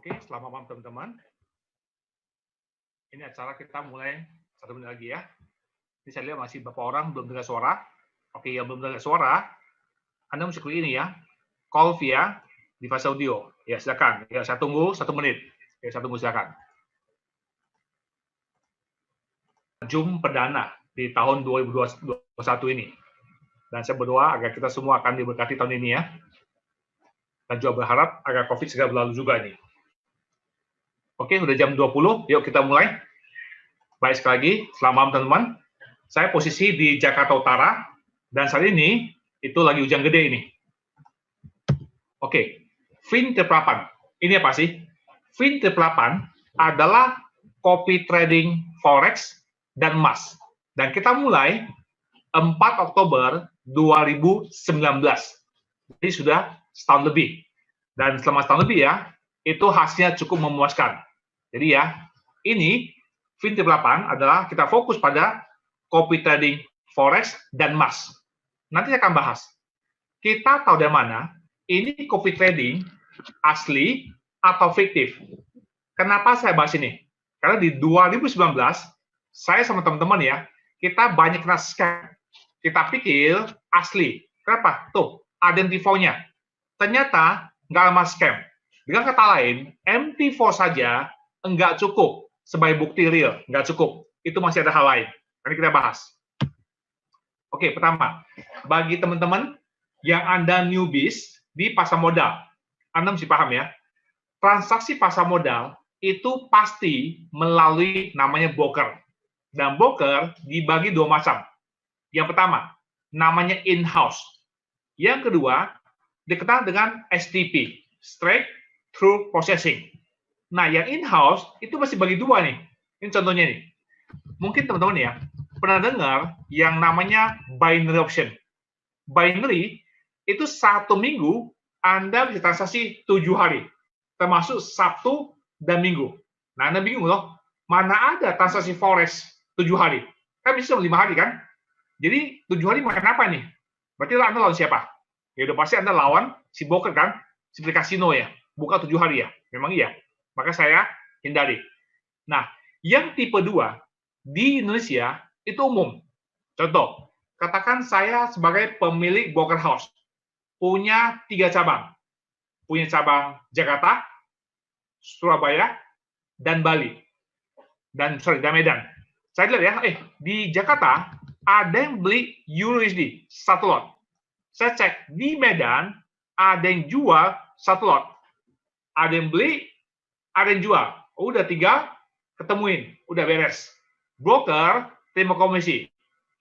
Oke, selamat malam teman-teman. Ini acara kita mulai 1 menit lagi ya. Ini saya lihat masih beberapa orang belum dengar suara. Oke, yang belum dengar suara, Anda mesti klik ini ya. Call via device audio. Ya, silakan. Ya, saya tunggu 1 menit. Ya, saya tunggu silakan. Zoom perdana di tahun 2021 ini. Dan saya berdoa agar kita semua akan diberkati tahun ini ya. Dan juga berharap agar COVID segera berlalu juga ini. Oke, udah jam 20, yuk kita mulai. Baik, sekali lagi, selamat malam teman-teman. Saya posisi di Jakarta Utara, dan saat ini, itu lagi hujan gede ini. Oke, FIN38. Ini apa sih? FIN38 adalah copy trading forex dan emas. Dan kita mulai 4 Oktober 2019. Jadi sudah setahun lebih. Dan selama setahun lebih ya, itu hasilnya cukup memuaskan. Jadi ya, ini FIN38 adalah kita fokus pada copy trading forex dan emas. Nanti saya akan bahas. Kita tahu dari mana ini copy trading asli atau fiktif. Kenapa saya bahas ini? Karena di 2019 saya sama teman-teman ya, kita banyak kena scam. Kita pikir asli. Kenapa? Tuh, ada MT4-nya. Ternyata nggak lama scam. Dengan kata lain, MT4 saja nggak cukup sebagai bukti real, nggak cukup. Itu masih ada hal lain. Nanti kita bahas. Oke, pertama, bagi teman-teman yang Anda newbies di pasar modal, Anda mesti paham ya, transaksi pasar modal itu pasti melalui namanya broker. Dan broker dibagi 2 macam. Yang pertama, namanya in-house. Yang kedua, dikenal dengan STP, Straight Through Processing. Nah, yang in-house itu masih bagi 2 nih. Ini contohnya nih. Mungkin teman-teman ya, pernah dengar yang namanya binary option. Binary itu 1 minggu Anda bisa transaksi 7 hari, termasuk Sabtu dan Minggu. Nah, Anda bingung loh, mana ada transaksi forex 7 hari? Kan bisa 5 hari kan? Jadi 7 hari makan apa nih? Berarti Anda lawan siapa? Ya udah pasti Anda lawan si broker kan? Seperti kasino ya, buka 7 hari ya? Memang iya. Maka saya hindari. Nah, yang tipe 2 di Indonesia itu umum. Contoh, katakan saya sebagai pemilik broker house, punya 3 cabang. Punya cabang Jakarta, Surabaya, dan Bali. Dan Medan. Saya lihat ya, di Jakarta ada yang beli USD 1 lot. Saya cek di Medan ada yang jual 1 lot. Ada yang beli, ada yang jual. Udah 3, ketemuin. Udah beres. Broker, terima komisi.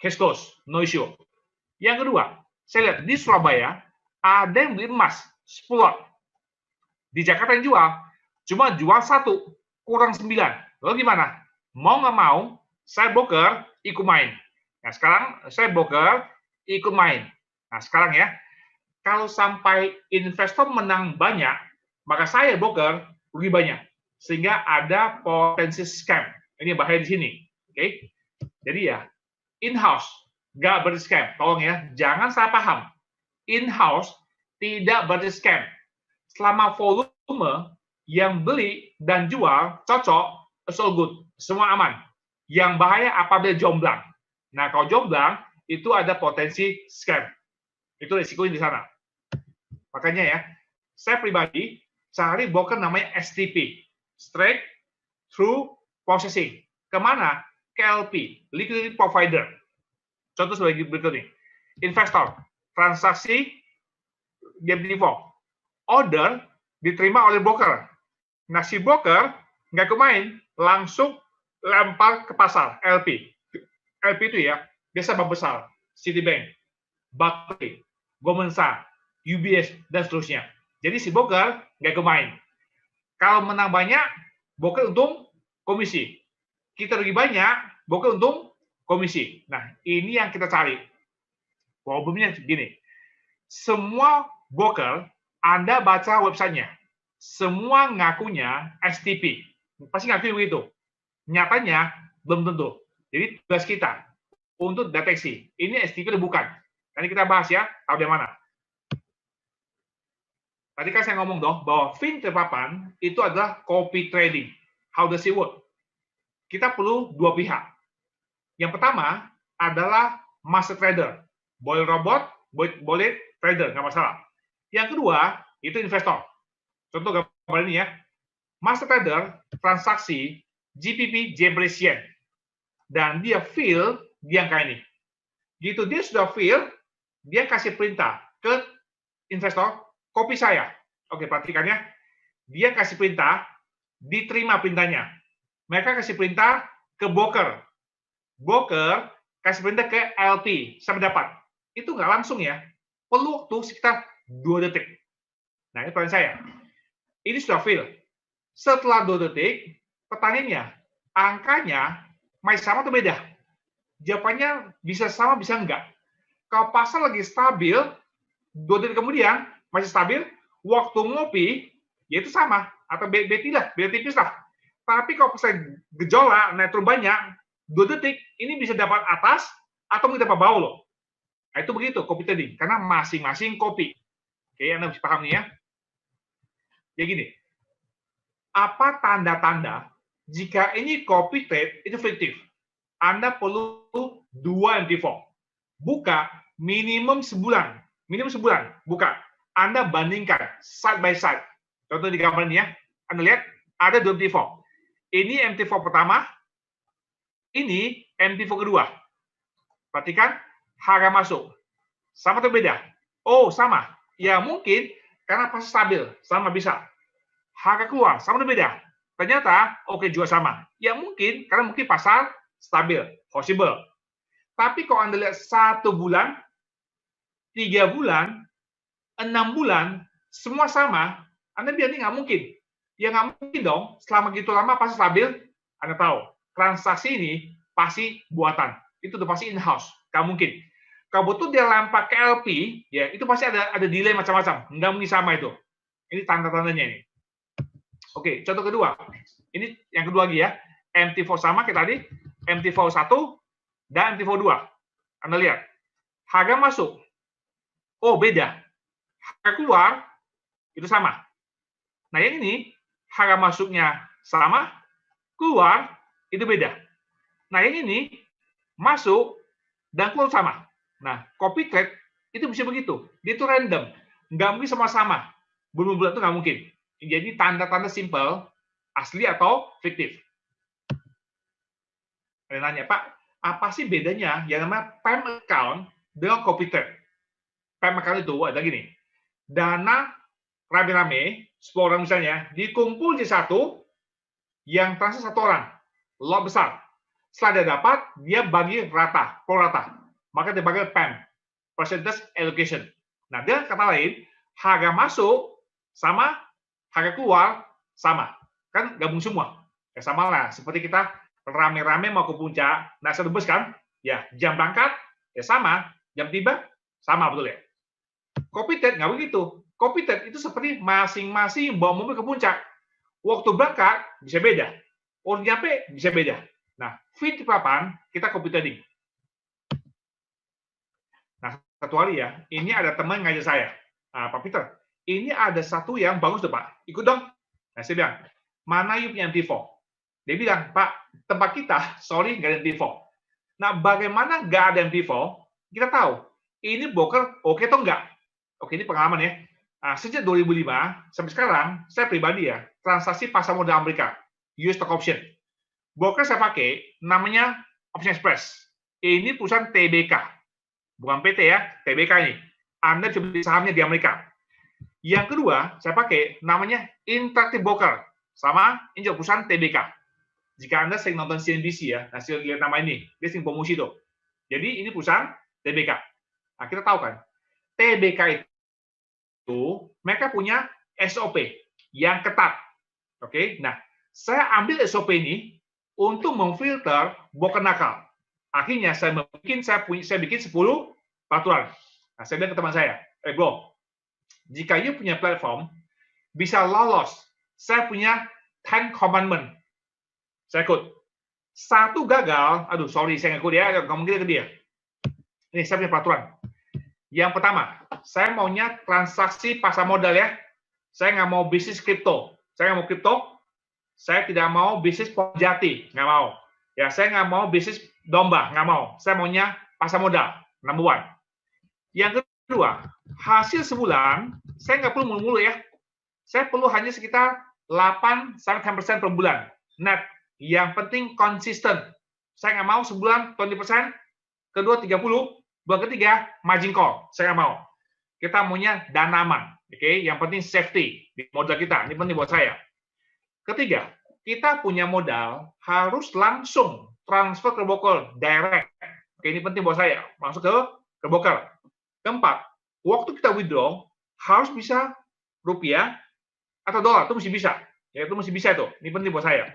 Cash close, no issue. Yang kedua, saya lihat di Surabaya, ada yang beli emas, 10 lot. Di Jakarta yang jual, cuma jual 1, kurang 9. Lalu gimana? Mau nggak mau, saya broker, ikut main. Nah, sekarang saya broker, ikut main. Nah, sekarang ya, kalau sampai investor menang banyak, maka saya broker rugi banyak. Sehingga ada potensi scam. Ini bahaya di sini. Oke? Jadi ya, in-house, nggak berarti scam. Tolong ya, jangan salah paham. In-house tidak berarti scam. Selama volume yang beli dan jual cocok, it's all good. Semua aman. Yang bahaya apabila jomblang. Nah, kalau jomblang, itu ada potensi scam. Itu risikonya di sana. Makanya ya, saya pribadi cari broker namanya STP, Straight Through Processing. Kemana? Ke LP, Liquidity Provider. Contoh sebagai berikut nih. Investor, transaksi MT4. Order diterima oleh broker. Nah, si broker nggak main, langsung lempar ke pasar, LP. LP itu ya, biasa bank besar, Citibank, Barclays, Goldman Sachs, UBS, dan seterusnya. Jadi si broker nggak main. Kalau menang banyak, broker untung komisi. Kita rugi banyak, broker untung komisi. Nah, ini yang kita cari. Problemnya begini. Semua broker, Anda baca websitenya, semua ngakunya STP. Pasti ngaku begitu. Nyatanya, belum tentu. Jadi tugas kita untuk deteksi. Ini STP atau bukan. Nanti kita bahas ya, tahu dari mana. Tadi kan saya ngomong dong bahwa fin terpapan itu adalah copy trading. How does it work? Kita perlu dua pihak. Yang pertama adalah master trader. Boleh robot, boleh trader, nggak masalah. Yang kedua, itu investor. Contoh gambar ini ya. Master trader transaksi GBP Japanese Yen. Dan dia fill di angka ini. Gitu dia sudah fill, dia kasih perintah ke investor, copy saya. Oke, perhatikan ya. Dia kasih perintah, diterima perintahnya. Mereka kasih perintah ke broker. Broker kasih perintah ke LP, saya mendapat. Itu nggak langsung ya. Perlu waktu sekitar 2 detik. Nah, ini pertanyaan saya. Ini sudah fill. Setelah 2 detik, pertanyaannya, angkanya masih sama atau beda? Jawabannya bisa sama, bisa enggak. Kalau pasar lagi stabil, 2 detik kemudian masih stabil, waktu ngopi, ya itu sama. Atau beda tipis lah. Tapi kalau pasar gejolak, naik turun banyak, 2 detik, ini bisa dapat atas, atau mungkin dapat bawah loh. Nah, itu begitu, copy trading. Karena masing-masing copy. Oke, Anda bisa paham nih ya. Jadi gini, apa tanda-tanda jika ini copy trade itu fiktif? Anda perlu 2 MT4. Buka minimum sebulan. Minimum sebulan. Buka. Anda bandingkan side by side. Contoh di gambar ini ya. Anda lihat ada 2 MT4. Ini MT4 pertama. Ini MT4 kedua. Perhatikan harga masuk. Sama atau beda? Oh, sama. Ya mungkin karena pasar stabil. Sama bisa. Harga keluar. Sama atau beda? Ternyata oke juga sama. Ya mungkin karena mungkin pasar stabil. Possible. Tapi kalau Anda lihat 1 bulan, 3 bulan, 6 bulan, semua sama, Anda bilang ini nggak mungkin. Ya nggak mungkin dong, selama gitu lama pasti stabil, Anda tahu, transaksi ini pasti buatan. Itu udah pasti in-house, nggak mungkin. Kalau betul dia lempar ke LP, ya itu pasti ada delay macam-macam, nggak mungkin sama itu. Ini tanda-tandanya ini. Oke, contoh kedua. Ini yang kedua lagi ya. MT4 sama kayak tadi, MT4 1 dan MT4 2. Anda lihat, harga masuk. Oh, beda. Harga keluar, itu sama. Nah, yang ini, harga masuknya sama, keluar, itu beda. Nah, yang ini, masuk, dan keluar sama. Nah, copy trade, itu bisa begitu. Dia itu random. Nggak mungkin sama-sama. Bulan-bulan itu nggak mungkin. Jadi, tanda-tanda simple, asli atau fiktif. Ada nanya, Pak, apa sih bedanya yang namanya PAM account dengan copy trade? PAM account itu ada gini, dana rame-rame, 10 orang misalnya, dikumpul di satu, yang transaksi 1 orang, lot besar. Setelah dia dapat, dia bagi rata, pro rata. Maka dia bagi PAM, percentage allocation. Nah, dengan kata lain, harga masuk sama, harga keluar sama. Kan gabung semua. Ya sama lah, seperti kita rame-rame mau ke puncak, nah satu bus kan, ya jam berangkat, ya sama, jam tiba, sama betul ya. Copy trade nggak begitu. Copy trade itu seperti masing-masing bawa mobil ke puncak. Waktu berangkat bisa beda. Waktu nyampe bisa beda. Nah, fit di papan, kita copy trading. Nah, satu hari ya, ini ada teman ngajak saya. Nah, Pak Peter, ini ada satu yang bagus tuh Pak, ikut dong. Nah, saya bilang, mana you punya MT4? Dia bilang, Pak, tempat kita, sorry, nggak ada MT4. Nah, bagaimana nggak ada MT4? Kita tahu, ini broker oke atau enggak? Oke, ini pengalaman ya. Nah, sejak 2005 sampai sekarang, saya pribadi ya, transaksi pasar modal Amerika, US Stock Option. Broker saya pakai, namanya Option Express. Ini perusahaan TBK. Bukan PT ya, TBK ini. Anda bisa beli sahamnya di Amerika. Yang kedua, saya pakai, namanya Interactive Broker. Sama, ini juga perusahaan TBK. Jika Anda sering nonton CNBC ya, nah lihat nama ini, dia sering promosi tuh. Jadi ini perusahaan TBK. Nah, kita tahu kan, TBK itu mereka punya SOP yang ketat. Oke, nah saya ambil SOP ini untuk memfilter broker nakal. Akhirnya saya bikin 10 peraturan. Nah, saya bilang ke teman saya, bro, jika you punya platform bisa lolos, saya punya 10 commandment. Saya ikut. Satu gagal, aduh sorry saya nggak ikut ya, ngomong gitu ke dia. Ini saya punya peraturan. Yang pertama, saya maunya transaksi pasar modal ya, Saya nggak mau bisnis kripto. Saya nggak mau kripto. Saya tidak mau bisnis jati, nggak mau. Ya, saya nggak mau bisnis domba, nggak mau. Saya maunya pasar modal, number one. Yang kedua, hasil sebulan, saya nggak perlu mulu-mulu ya. Saya perlu hanya sekitar 8-10% per bulan. Net. Yang penting konsisten. Saya nggak mau sebulan 20%, kedua 30%, bulan ketiga margin call. Saya nggak mau. Kita maunya dana aman. Oke, yang penting safety di modal kita. Ini penting buat saya. Ketiga, kita punya modal harus langsung transfer ke broker direct. Oke, ini penting buat saya. Masuk ke broker. Keempat, waktu kita withdraw harus bisa rupiah atau dolar, itu mesti bisa. Ya, itu mesti bisa itu. Ini penting buat saya.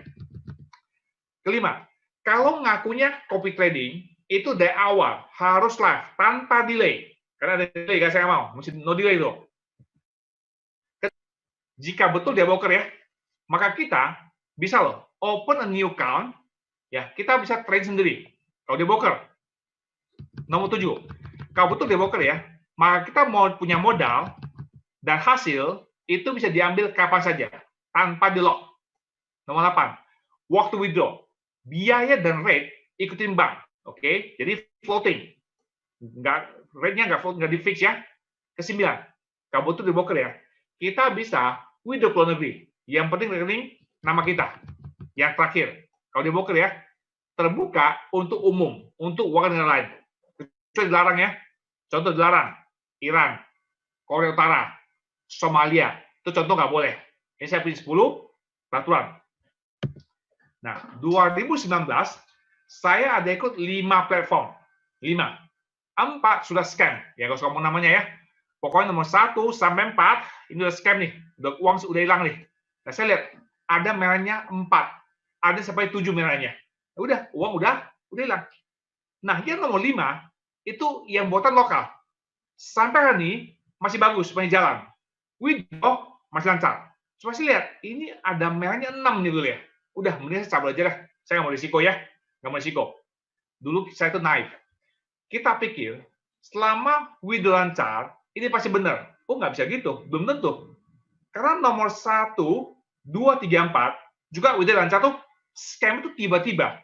Kelima, kalau ngakunya copy trading, itu dari awal harus live tanpa delay. Karena ada delay, guys, saya nggak mau. Mesti no delay itu. Jika betul dia broker ya, maka kita bisa loh open a new account, ya kita bisa trade sendiri. Kalau dia broker. Nomor 7, kalau betul dia broker ya, maka kita mau punya modal dan hasil itu bisa diambil kapan saja tanpa di lock. Nomor 8, waktu withdraw, biaya dan rate ikutin bank. Oke, jadi floating. Rate-nya nggak di fix ya. Ke-9, kalau betul di broker ya, kita bisa withdraw ke luar negeri. Yang penting rekening nama kita. Yang terakhir, kalau di broker ya, terbuka untuk umum, untuk warga negara lain. Itu dilarang ya. Contoh dilarang, Iran, Korea Utara, Somalia. Itu contoh nggak boleh. Ini saya punya 10 peraturan. Nah, 2019, saya ada ikut 5 platform. 5. 4 sudah scam. Ya, kalau ngomong namanya ya. Pokoknya nomor 1 sampai 4, ini udah scam nih. Uang udah hilang nih. Nah, saya lihat, ada merahnya 4. Ada sampai 7 merahnya. Udah, uang udah hilang. Nah, yang nomor 5, itu yang buatan lokal. Sampai hari ini, masih bagus, masih jalan. Withdraw, masih lancar. Coba sih lihat, ini ada merahnya 6 nih dulu ya. Udah, mending saya cabut aja lah. Saya nggak mau risiko ya. Nggak mau risiko. Dulu saya itu naif. Kita pikir, selama withdraw lancar, ini pasti benar. Oh, nggak bisa gitu. Belum tentu. Karena nomor 1, 2, 3, 4, juga withdraw lancar tuh, scam itu tiba-tiba.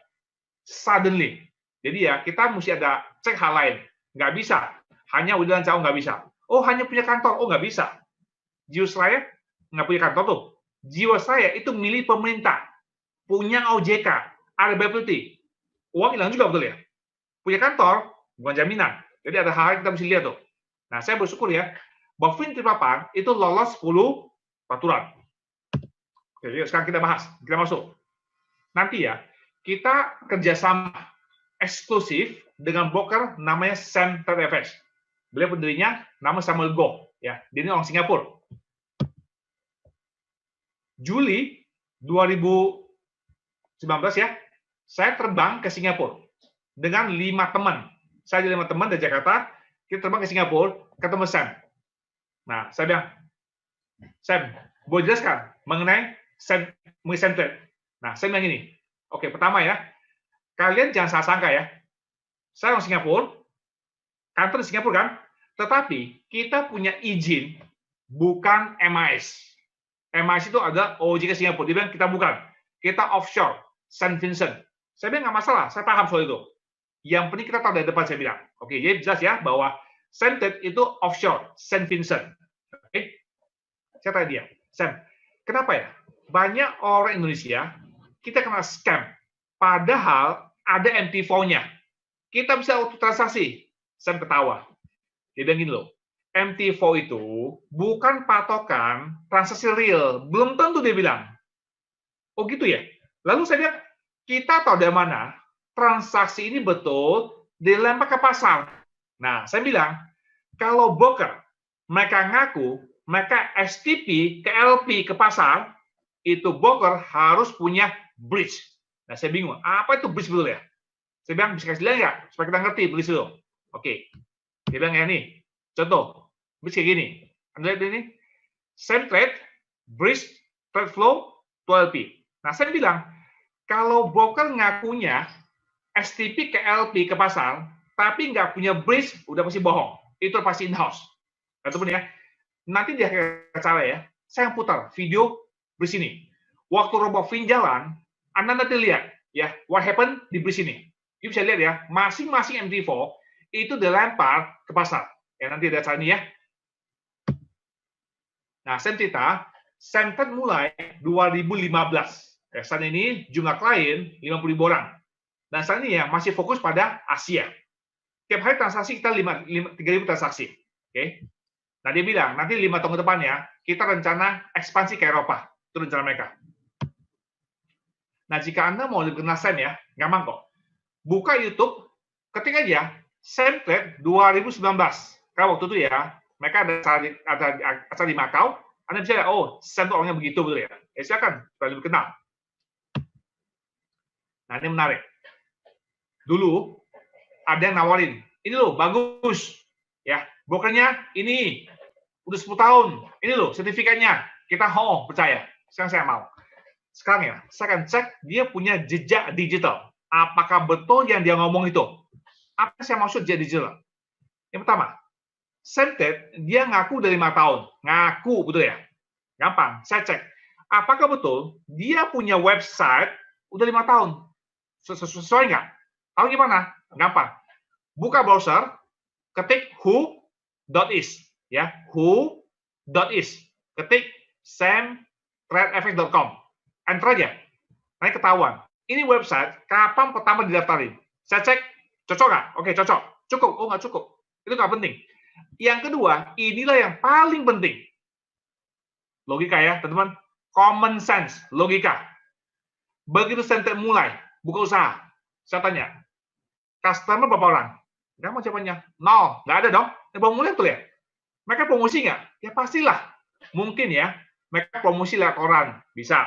Suddenly. Jadi ya, kita mesti ada cek hal lain. Nggak bisa. Hanya withdraw lancar, oh nggak bisa. Oh, hanya punya kantor, oh nggak bisa. Jiwasraya nggak punya kantor tuh. Jiwasraya itu milik pemerintah. Punya OJK, ada liability. Uang hilang juga, betul ya? Punya kantor, bukan jaminan. Jadi ada hal yang kita mesti lihat tuh. Nah, saya bersyukur ya, bahwa FinTrade itu lolos 10 peraturan. Oke, yuk sekarang kita bahas, kita masuk. Nanti ya, kita kerjasama eksklusif dengan broker namanya SamTradeFX. Beliau pendirinya nama Samuel Goh, ya. Dia ini orang Singapura. Juli 2019 ya, saya terbang ke Singapura dengan 5 teman. Saya ada 5 teman dari Jakarta, kita terbang ke Singapura, ketemu Sam. Nah, saya bilang, Sam, boleh jelaskan mengenai SamTrade. Nah, saya bilang gini, oke, pertama ya, kalian jangan salah sangka ya, saya orang Singapura, kantor di Singapura kan, tetapi kita punya izin, bukan MIS. MIS itu ada OJK Singapura. Dia bilang kita bukan. Kita offshore, St. Vincent. Saya bilang nggak masalah, saya paham soal itu. Yang penting kita tahu dari depan, saya bilang. Oke, jadi jelas ya bahwa SamTrade itu offshore, St. Vincent. Oke, saya tanya dia, Sam, kenapa ya? Banyak orang Indonesia, kita kena scam. Padahal ada MT4-nya. Kita bisa auto transaksi. Sam ketawa. Dia bilang gini loh, MT4 itu bukan patokan transaksi real. Belum tentu dia bilang. Oh gitu ya? Lalu saya bilang, kita tahu dari mana transaksi ini betul dilempar ke pasar. Nah, saya bilang, kalau broker, mereka ngaku, mereka STP ke LP ke pasar, itu broker harus punya bridge. Nah, saya bingung, apa itu bridge betul ya? Saya bilang, bisa kasih lihat nggak? Supaya kita ngerti bridge itu. Oke. Dia bilang, ya nih, contoh, bridge kayak gini. Anda lihat ini, SamTrade, bridge, trade flow, 12P. Nah, saya bilang, kalau broker ngakunya STP ke LP ke pasar, tapi nggak punya bridge, udah pasti bohong. Itu pasti in-house. Ataupun ya, nanti di akhir acara ya, saya putar video bridge ini. Waktu robot Fin jalan, Anda nanti lihat ya, what happened di bridge ini. You bisa lihat ya, masing-masing MT4 itu dilempar ke pasar. Ya, nanti ada cara ini ya. Nah, cerita, Semtet mulai 2015. Ya, saat ini jumlah klien 50.000 orang. Dan saat ini ya masih fokus pada Asia. Tiap hari transaksi kita 3.000 transaksi. Oke. Nah, dia bilang, nanti 5 tahun ke depannya, kita rencana ekspansi ke Eropa. Itu rencana mereka. Nah, jika Anda mau lebih kenal Sam ya, gampang kok. Buka YouTube, ketik aja, Semtet 2019. Karena waktu itu ya, mereka ada acara di Macau, Anda bisa lihat, oh, Sam itu orangnya begitu, betul ya. Ya, silakan, supaya lebih kenal. Nah, ini menarik. Dulu, ada yang nawarin, ini loh, bagus. Ya, brokernya ini, udah 10 tahun. Ini loh, sertifikatnya. Kita percaya. Sekarang saya mau. Sekarang ya, saya akan cek dia punya jejak digital. Apakah betul yang dia ngomong itu? Apa yang saya maksud jejak digital? Yang pertama, Semtet, dia ngaku dari 5 tahun. Ngaku, betul ya? Gampang, saya cek. Apakah betul dia punya website udah 5 tahun? Sesuai nggak? Tahu gimana? Gampang. Buka browser, ketik who.is. Ya, who.is. Ketik samtradeFX.com. Enter aja. Nanti ketahuan. Ini website, kapan pertama didaftarin? Saya cek, cocok nggak? Oke, cocok. Cukup. Oh, nggak cukup. Itu nggak penting. Yang kedua, inilah yang paling penting. Logika ya, teman-teman. Common sense, logika. Begitu Semtet mulai, buka usaha. Saya tanya, customer berapa orang? Nggak mau jawabannya. 0. Nggak ada dong. Yang baru mulai tuh ya. Mereka promosi nggak? Ya pastilah. Mungkin ya, mereka promosi lewat koran. Bisa.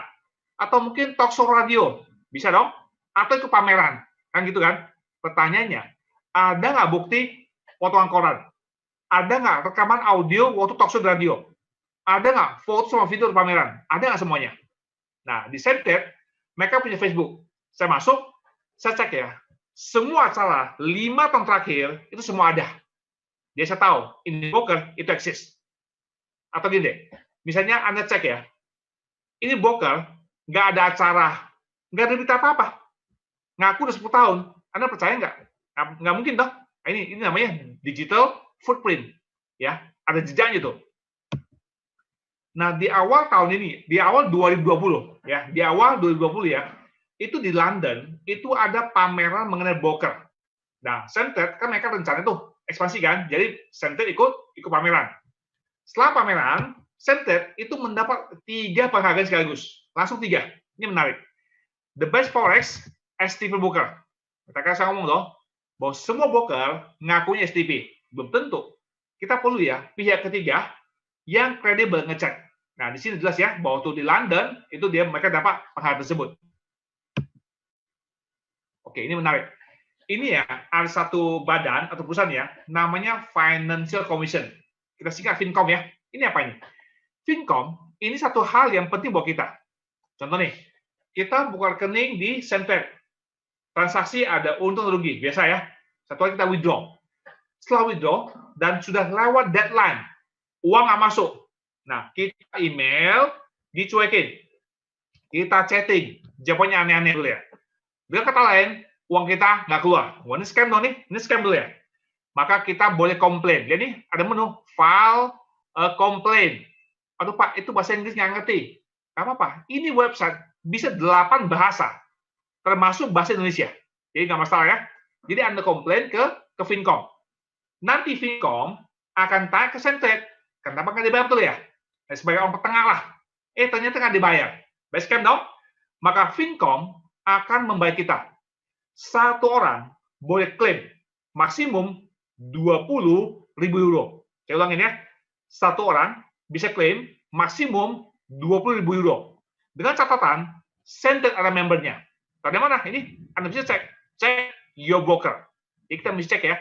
Atau mungkin talk show radio. Bisa dong. Atau ikut pameran. Kan gitu kan? Pertanyaannya, ada nggak bukti potongan koran? Ada nggak rekaman audio waktu talk show radio? Ada nggak foto sama video di pameran? Ada nggak semuanya? Nah, di Semtet, mereka punya Facebook. Saya masuk, saya cek ya. Semua acara 5 tahun terakhir, itu semua ada. Jadi saya tahu, ini broker, itu eksis. Atau gini deh, misalnya Anda cek ya, ini broker, nggak ada acara, nggak ada berita apa-apa. Ngaku udah 10 tahun, Anda percaya nggak? Nggak mungkin dong. Ini namanya digital footprint. Ya, ada jejaknya tuh. Nah, di awal tahun ini, di awal 2020, ya, di awal 2020 ya, itu di London, itu ada pameran mengenai broker. Nah, Semtet, kan mereka rencana tuh, ekspansi kan, jadi Semtet ikut pameran. Setelah pameran, Semtet itu mendapat 3 penghargaan sekaligus. Langsung 3. Ini menarik. The Best Forex STP Broker. Katakan saya ngomong loh, bahwa semua broker ngakunya STP. Belum tentu. Kita perlu ya, pihak ketiga yang kredibel ngecek. Nah, di sini jelas ya, bahwa tuh di London, itu mereka dapat penghargaan tersebut. Oke, ini menarik. Ini ya, ada satu badan atau perusahaan ya, namanya Financial Commission. Kita singkat Fincom ya. Ini apa ini? Fincom, ini satu hal yang penting buat kita. Contoh nih, kita buka rekening di Semtet. Transaksi ada untung rugi, biasa ya. Satu kali kita withdraw. Setelah withdraw, dan sudah lewat deadline, uang nggak masuk. Nah, kita email, dicuekin. Kita chatting, jawabannya aneh-aneh dulu ya. Dengan kata lain, uang kita nggak keluar. Wah, ini scam dong nih, ini scam dulu ya. Maka kita boleh komplain. Jadi ada menu, file complaint. Aduh Pak, itu bahasa Inggris nggak ngerti. Nggak apa-apa, ini website bisa 8 bahasa, termasuk bahasa Indonesia. Jadi nggak masalah ya. Jadi Anda komplain ke Fincom. Nanti Fincom akan tanya ke Semtet, kenapa nggak dibayar betul ya? Nah, sebagai orang petengah lah. Ternyata nggak dibayar. By scam dong? Maka Fincom akan membayar kita. Satu orang boleh klaim maksimum 20.000 euro. Saya ulangin ya. Satu orang bisa klaim maksimum 20.000 euro. Dengan catatan, Semtet ada membernya. Dari mana? Ini Anda bisa cek your broker. Jadi kita bisa cek ya,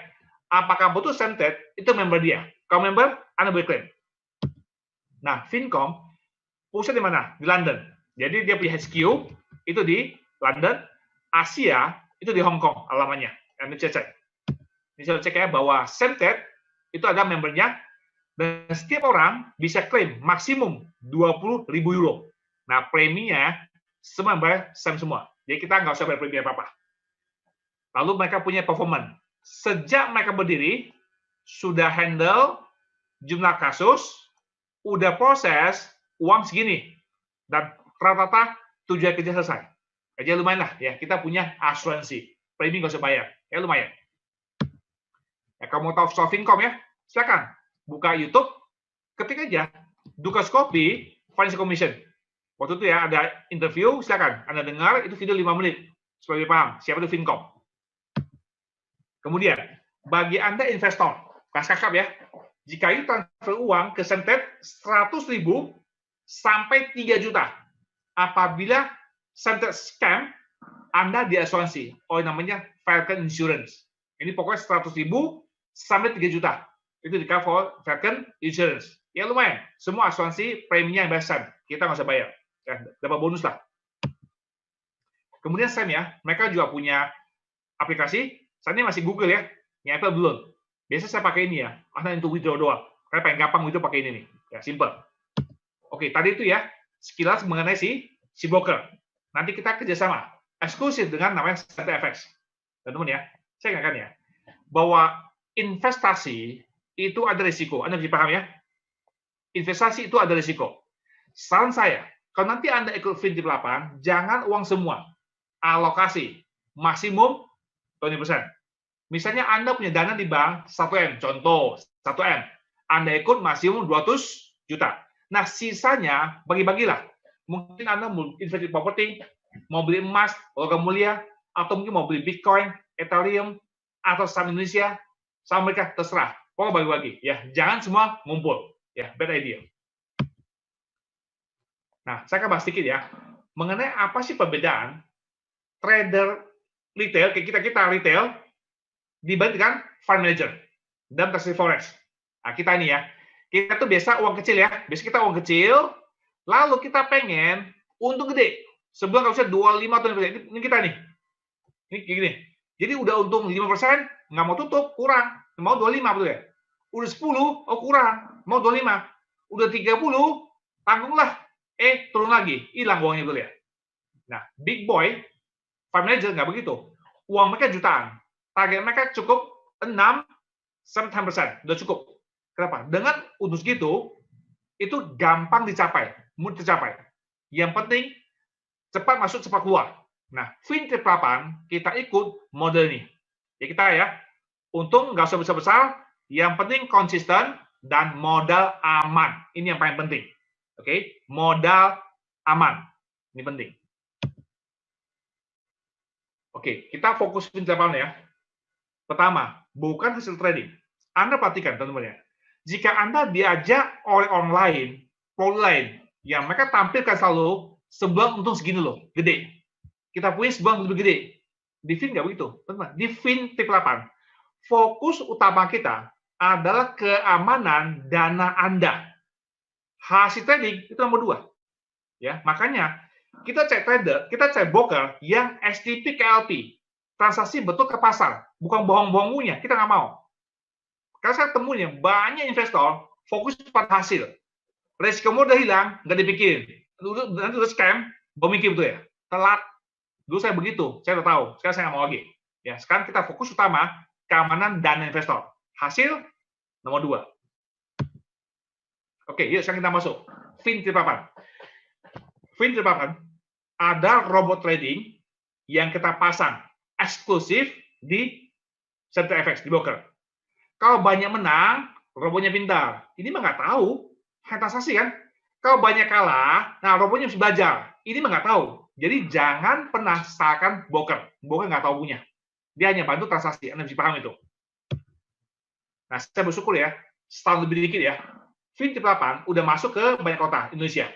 apakah betul Semtet itu member dia. Kalau member, Anda boleh klaim. Nah, Fincom pusat di mana? Di London. Jadi dia punya HQ itu di London, Asia itu di Hong Kong alamannya. Anda bisa cek. Ini saya cek ya bahwa Semtet itu ada membernya Dan setiap orang bisa klaim maksimum 20.000 euro. Nah, preminya semua bayar semua. Jadi kita nggak usah bayar premi apa-apa. Lalu mereka punya performance. Sejak mereka berdiri, sudah handle jumlah kasus, udah proses, uang segini. Dan rata-rata 7 hari kerja selesai. Jadi lumayan lah ya, kita punya asuransi. Premi nggak usah bayar. Ya lumayan. Ya, kamu mau tahu soal Fincom ya? Silakan. Buka YouTube, ketik aja Dukascopy Financial Commission. Waktu itu ya ada interview, silakan Anda dengar, itu video 5 menit supaya paham siapa itu Fincom. Kemudian, bagi Anda investor, kelas kakap ya, jika itu transfer uang ke Sentet 100.000 sampai 3 juta. Apabila Sentet scam, Anda diasuransi oleh namanya Falcon Insurance. Ini pokoknya 100.000 sampai 3 juta. Itu di cover Falcon Insurance. Ya lumayan, semua asuransi preminya yang besan. Kita nggak usah bayar. Ya, dapat bonus lah. Kemudian Sam ya, mereka juga punya aplikasi. Saat ini masih Google ya, yang Apple belum. Biasa saya pakai ini ya, karena untuk withdraw doang. Karena paling gampang withdraw pakai ini nih. Ya, simple. Oke, tadi itu ya, sekilas mengenai si broker. Nanti kita kerjasama. Eksklusif dengan namanya SentetFX. Teman-teman ya, saya ingatkan ya, bahwa investasi itu ada risiko. Anda bisa paham ya? Investasi itu ada risiko. Saran saya, kalau nanti Anda ikut FinTip8, jangan uang semua. Alokasi. Maksimum 20%. Misalnya Anda punya dana di bank 1M, contoh 1M. Anda ikut maksimum 200 juta. Nah, sisanya bagi-bagilah. Mungkin Anda mau investasi properti, mau beli emas, logam mulia, atau mungkin mau beli Bitcoin, Ethereum, atau saham Indonesia, saham mereka, terserah. Pokoknya bagi-bagi. Ya, jangan semua ngumpul. Ya, bad idea. Nah, saya akan bahas sedikit ya, mengenai apa sih perbedaan trader retail, kayak kita retail, dibandingkan fund manager dan transaksi forex. Nah, kita ini ya, kita tuh biasa uang kecil ya, biasa kita uang kecil, lalu kita pengen untung gede, sebulan kalau bisa 25 atau 5%. Ini kita nih, ini kayak gini. Jadi udah untung 5%, nggak mau tutup, kurang, mau 25 betul ya. Udah 10, oh kurang, mau 25. Udah 30, tanggunglah, turun lagi, hilang uangnya betul ya. Nah, big boy, fund manager nggak begitu. Uang mereka jutaan. Target mereka cukup 6-10%. Udah cukup. Kenapa? Dengan untung segitu, itu gampang dicapai. Mudah tercapai. Yang penting, cepat masuk, cepat keluar. Nah, FinTip8, kita ikut model ini. Ya kita ya, untung nggak usah besar-besar, yang penting konsisten dan modal aman. Ini yang paling penting. Oke, modal aman. Ini penting. Oke, kita fokus FinTip8 ya. Pertama, bukan hasil trading. Anda perhatikan, teman-teman ya. Jika Anda diajak oleh orang lain, produk lain, yang mereka tampilkan selalu, sebulan untung segini loh, gede. Kita punya sebulan lebih gede. Di Fin nggak begitu, teman-teman. Di FinTip8, fokus utama kita adalah keamanan dana Anda. Hasil trading itu nomor 2. Ya, makanya kita cek trader, kita cek broker yang STP KLP. Transaksi betul ke pasar, bukan bohong-bohongunya, kita nggak mau. Karena saya temunya banyak investor fokus pada hasil. Resiko modal hilang, nggak dipikirin. Nanti udah scam, baru mikir betul ya. Telat. Dulu saya begitu, saya udah tahu. Sekarang saya nggak mau lagi. Ya, sekarang kita fokus utama keamanan dana investor. Hasil nomor 2. Oke, yuk sekarang kita masuk. FinTip8. FinTip8 ada robot trading yang kita pasang eksklusif di SentetFX, di broker. Kalau banyak menang, robotnya pintar. Ini mah nggak tahu. Transaksi kan. Kalau banyak kalah, nah robotnya harus belajar. Ini mah nggak tahu. Jadi jangan pernah salahkan broker. Broker nggak tahu punya. Dia hanya bantu transaksi. Anda bisa paham itu. Nah, saya bersyukur ya, setahun lebih dikit ya, FinTip8 udah masuk ke banyak kota Indonesia.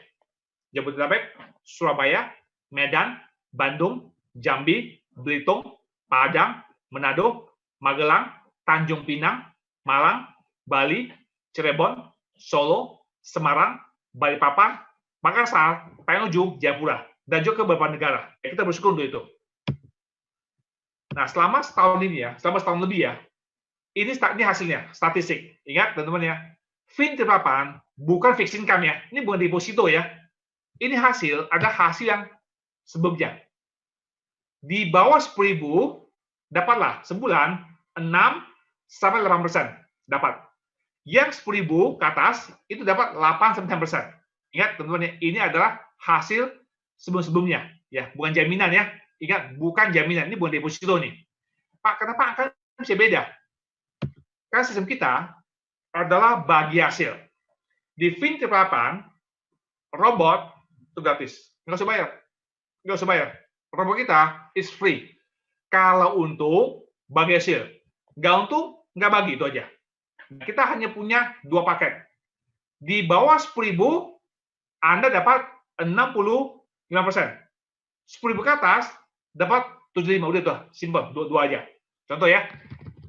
Jabodetabek, Surabaya, Medan, Bandung, Jambi, Belitung, Padang, Manado, Magelang, Tanjung Pinang, Malang, Bali, Cirebon, Solo, Semarang, Balikpapan, Makassar, paling ujung Jayapura, dan juga ke beberapa negara. Kita bersyukur untuk itu. Nah, selama setahun ini ya, selama setahun lebih ya, ini hasilnya, statistik. Ingat, teman-teman ya, Fin 38 bukan fixed income ya. Ini bukan deposito ya. Ini hasil, ada hasil yang sebelumnya. Di bawah 10.000, dapatlah sebulan 6 sampai 8% dapat. Yang 10.000 ke atas, itu dapat 8 sampai 10%. Ingat teman-teman, ini adalah hasil sebelum-sebelumnya. Ya, bukan jaminan ya. Ingat, bukan jaminan. Ini bukan deposito nih. Pak, kenapa angka bisa beda? Karena sistem kita adalah bagi hasil. Di Fin 38, robot itu gratis. Nggak usah bayar. Nggak usah bayar. Robot kita is free. Kalau untung, bagi hasil. Nggak untung, nggak bagi, itu aja. Kita hanya punya 2 paket. Di bawah 10.000, Anda dapat 65%. 10.000 ke atas, dapat 75. Udah tuh, simple. Dua aja. Contoh ya.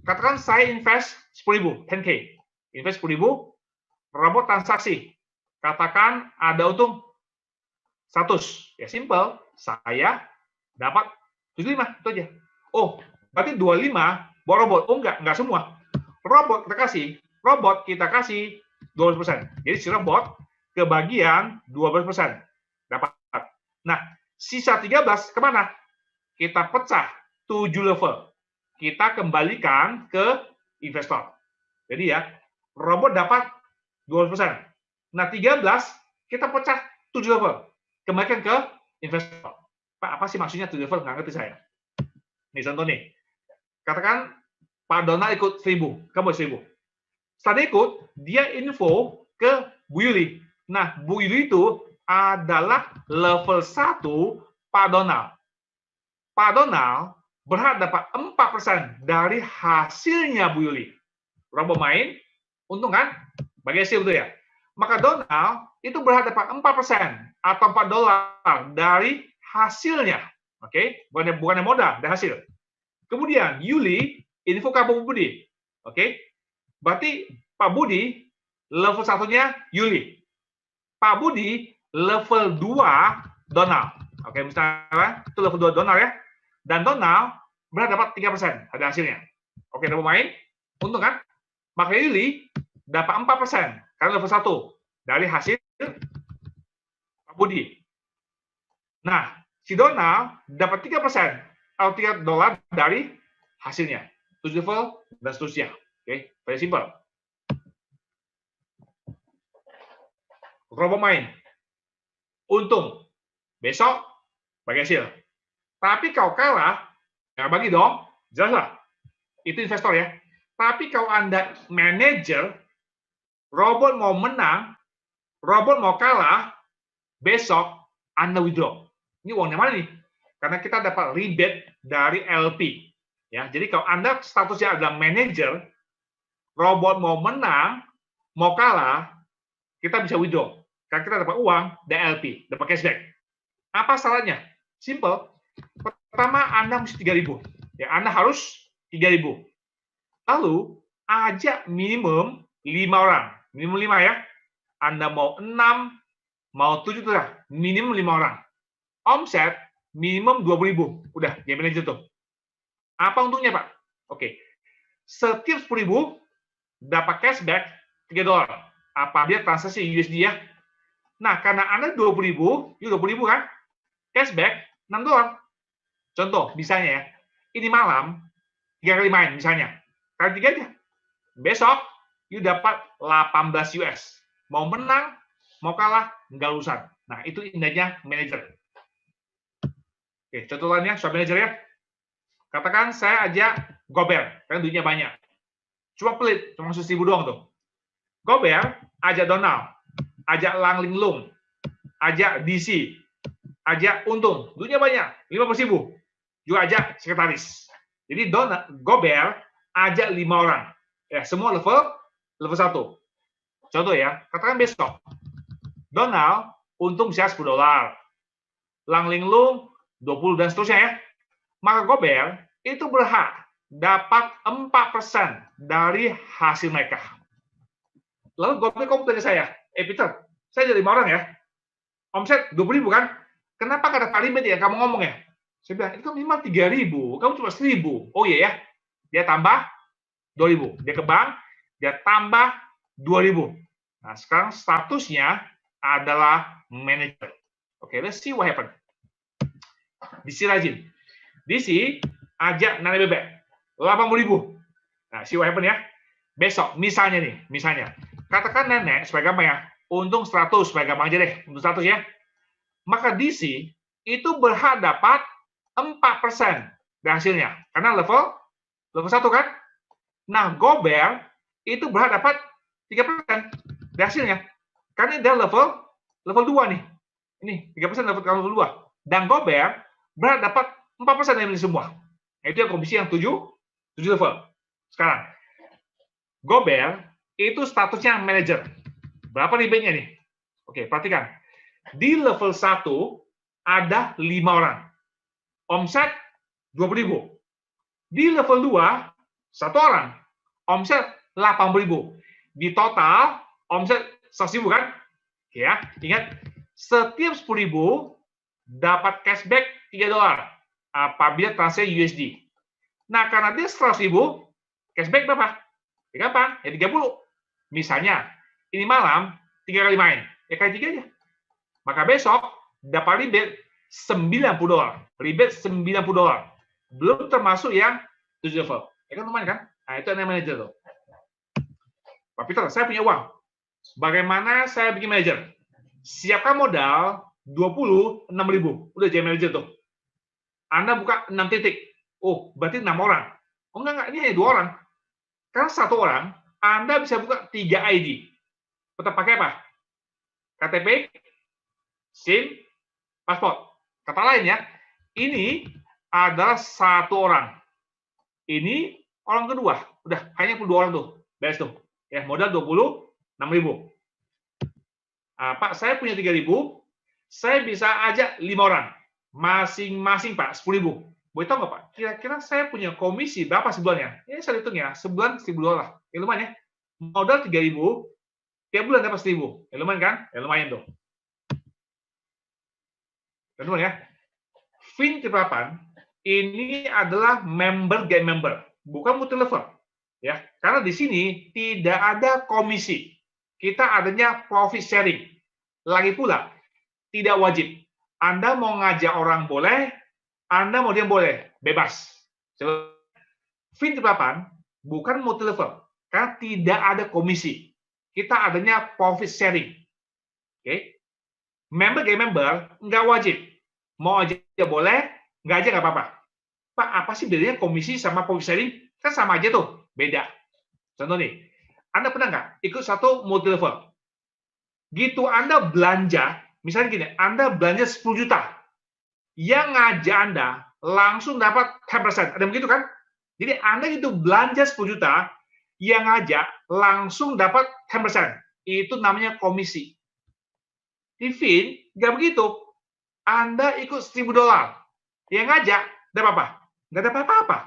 Katakan saya invest 10.000, 10K. Invest 10.000, robot transaksi. Katakan ada untung 100. Ya simple. Saya dapat 75. Itu aja. Oh, berarti 25 buat robot. Oh, enggak semua. Robot kita kasih 12%. Jadi si robot kebagian 12%. Dapat. Nah, sisa 13 kemana? Kita pecah 7 level. Kita kembalikan ke investor. Jadi ya, robot dapat 12%. Nah, 13 kita pecah 7 level. Kembalikan ke investor. Pak, apa sih maksudnya 7 level? Nggak ngerti saya. Nih, contoh nih. Katakan Pak Donald ikut 1.000. Kamu 1.000. Setelah ikut, dia info ke Bu Yuli. Nah, Bu Yuli itu adalah level 1 Pak Donald. Pak Donald berhak dapat 4% dari hasilnya Bu Yuli. Robot main, untung kan? Bagi hasil itu ya. Maka Donald itu berhak dapat 4% atau $4 dari hasilnya. Oke? Bukan modal, dari hasil. Kemudian Yuli info ke Pak Budi. Oke? Berarti Pak Budi level 1-nya Yuli. Pak Budi level 2 Donald. Oke, misalnya itu level 2 Donald ya. Dan Donald berhak dapat 3% ada hasilnya. Oke, udah main, untung kan? Maka Yuli dapat 4% karena level 1 dari hasil Pak Budi. Nah, si Donald dapat 3% atau $3 dari hasilnya. 7 level dan seterusnya. Oke, very simple. Robot main, untung, besok bagi hasil. Tapi kau kalah, nggak bagi dong, jelas lah. Itu investor ya. Tapi kalau Anda manajer, robot mau menang, robot mau kalah, besok Anda withdraw. Ini uangnya mana nih? Karena kita dapat rebate dari LP. Ya, jadi kalau Anda statusnya adalah manajer, robot mau menang, mau kalah, kita bisa withdraw. Karena kita dapat uang dari LP, dapat cashback. Apa salahnya? Simple. Pertama, Anda mesti 3.000. Ya, Anda harus 3.000. Lalu, ajak minimum 5 orang. Minimum 5 ya. Anda mau 6, mau 7, minimum 5 orang. Omset, minimum 20.000. Udah, jadi manajer tuh. Apa untungnya, Pak? Oke. Setiap 10.000, dapat cashback $3. Apa dia transaksi USD ya? Nah, karena Anda 20.000, itu 20.000 kan? Cashback $6. Contoh, misalnya ya, ini malam 3 kali main misalnya. Kali 3 aja. Besok, you dapat 18 US. Mau menang, mau kalah, nggak urusan. Nah, itu indahnya manajer. Oke, contoh lainnya, soal manajer ya. Katakan saya ajak Gober, karena duitnya banyak. Cuma pelit, cuma 100.000 doang tuh. Gober, ajak Donald, ajak Lang Linglung, ajak DC, ajak Untung, duitnya banyak, 50.000. Juga ajak sekretaris. Jadi Gober ajak 5 orang. Ya, semua level 1. Contoh ya, katakan besok. Donald untung bisa $10. Lang Linglung 20 dan seterusnya ya. Maka Gober itu berhak dapat 4% dari hasil mereka. Lalu Gober komplain ke saya, Peter, saya jadi 5 orang ya. Omset 20.000 kan? Kenapa nggak ada limit ya kamu ngomong ya? Saya bilang, itu minimal 3.000, kamu cuma 1.000. Oh iya ya, dia tambah 2.000. Dia ke bank, dia tambah 2.000. Nah, sekarang statusnya adalah manager. Oke, let's see what happened. DC rajin. DC ajak nanam bebek 80.000. Nah, see what happened ya. Besok, misalnya nih, katakan nenek, supaya gampang ya, untung 100, supaya gampang aja deh, untung 100 ya. Maka DC itu berhak dapat 4% dari hasilnya. Karena level 1 kan. Nah, Gober itu berhak dapat 3% dari hasilnya. Karena dia level 2 nih. Ini 3% level 2. Dan Gober berhak dapat 4% dari ini semua. Nah, itu yang komisi yang 7 level. Sekarang, Gober itu statusnya manajer. Berapa rebate-nya nih? Oke, perhatikan. Di level 1 ada 5 orang. Omset 20.000. Di level 2, 1 orang. Omset 80.000. Di total, omset 100.000 kan? Ya, ingat, setiap 10.000 dapat cashback $3 apabila transaksi USD. Nah, karena dia 100.000, cashback berapa? Ya gampang, ya 30. Misalnya, ini malam 3 kali main, ya kali 3 aja. Maka besok dapat rebate $90. Rebate $90. Belum termasuk yang 7 level. Ya kan lumayan kan? Nah, itu yang manajer tuh. Pak Peter, saya punya uang. Bagaimana saya bikin manajer? Siapkan modal 26.000. Udah jadi manajer tuh. Anda buka 6 titik. Oh, berarti 6 orang. Oh, enggak, ini hanya 2 orang. Karena 1 orang, Anda bisa buka 3 ID. Tetap pakai apa? KTP, SIM, paspor. Kata lain ya, ini adalah 1 orang. Ini orang kedua. Udah, hanya 2 orang tuh. Beres tuh. Ya, modal 26.000. Pak, saya punya 3.000. Saya bisa ajak 5 orang. Masing-masing, Pak, 10.000. Boleh tahu nggak, Pak? Kira-kira saya punya komisi berapa sebulannya? Ya, saya hitung ya. Sebulan $1.000. Ya, lumayan ya. Modal 3.000, tiap bulan dapat 1.000. Ya, lumayan kan? Ya, lumayan tuh. Teman-teman ya. Fin 8 ini adalah member game member, bukan multi level. Ya, karena di sini tidak ada komisi. Kita adanya profit sharing. Lagi pula, tidak wajib. Anda mau ngajak orang boleh, Anda mau dia boleh, bebas. Fin 8 bukan multi level, karena tidak ada komisi. Kita adanya profit sharing. Oke. Member game member nggak wajib. Mau aja boleh, nggak aja nggak apa-apa. Pak, apa sih bedanya komisi sama profit sharing? Kan sama aja tuh, beda. Contoh nih, Anda pernah nggak ikut satu multi level? Gitu Anda belanja, misalnya gini, Anda belanja 10 juta, yang ngajak Anda langsung dapat 10%. Ada begitu kan? Jadi Anda itu belanja 10 juta, yang ngajak langsung dapat 10%. Itu namanya komisi. Di Fin, nggak begitu. Anda ikut $1.000, yang ngajak, dapat apa? Nggak dapat apa-apa.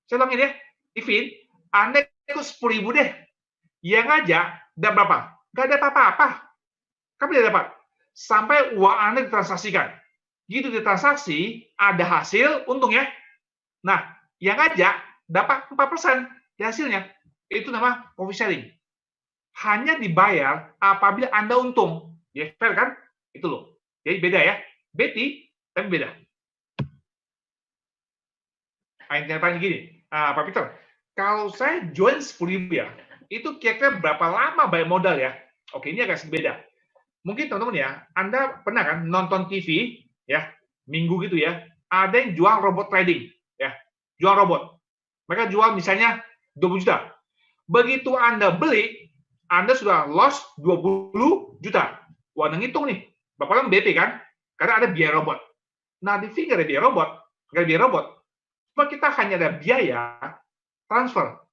Saya ulangin ya, di Fin, Anda ikut 10.000 deh, yang ngajak, dapat berapa? Nggak ada apa-apa. Kamu tidak dapat. Sampai uang Anda ditransaksikan. Gitu ditransaksi, ada hasil, untung ya. Nah, yang ngajak, dapat 4% di hasilnya. Itu nama profit sharing. Hanya dibayar apabila Anda untung. Ya, fair kan? Itu loh. Jadi beda ya. Betty, tapi beda. Yang tanya gini, Pak Peter, kalau saya join 10.000 ya, itu kira-kira berapa lama bayar modal ya? Oke, ini agak sedikit beda. Mungkin teman-teman ya, Anda pernah kan nonton TV, ya, minggu gitu ya, ada yang jual robot trading, ya, jual robot. Mereka jual misalnya 20 juta. Begitu Anda beli, Anda sudah loss 20 juta. Wah, ngitung nih, Bapak kan BP kan? Karena ada biaya robot. Nah, di Fin nggak ada biaya robot. Nggak ada biaya robot. Cuma kita hanya ada biaya transfer.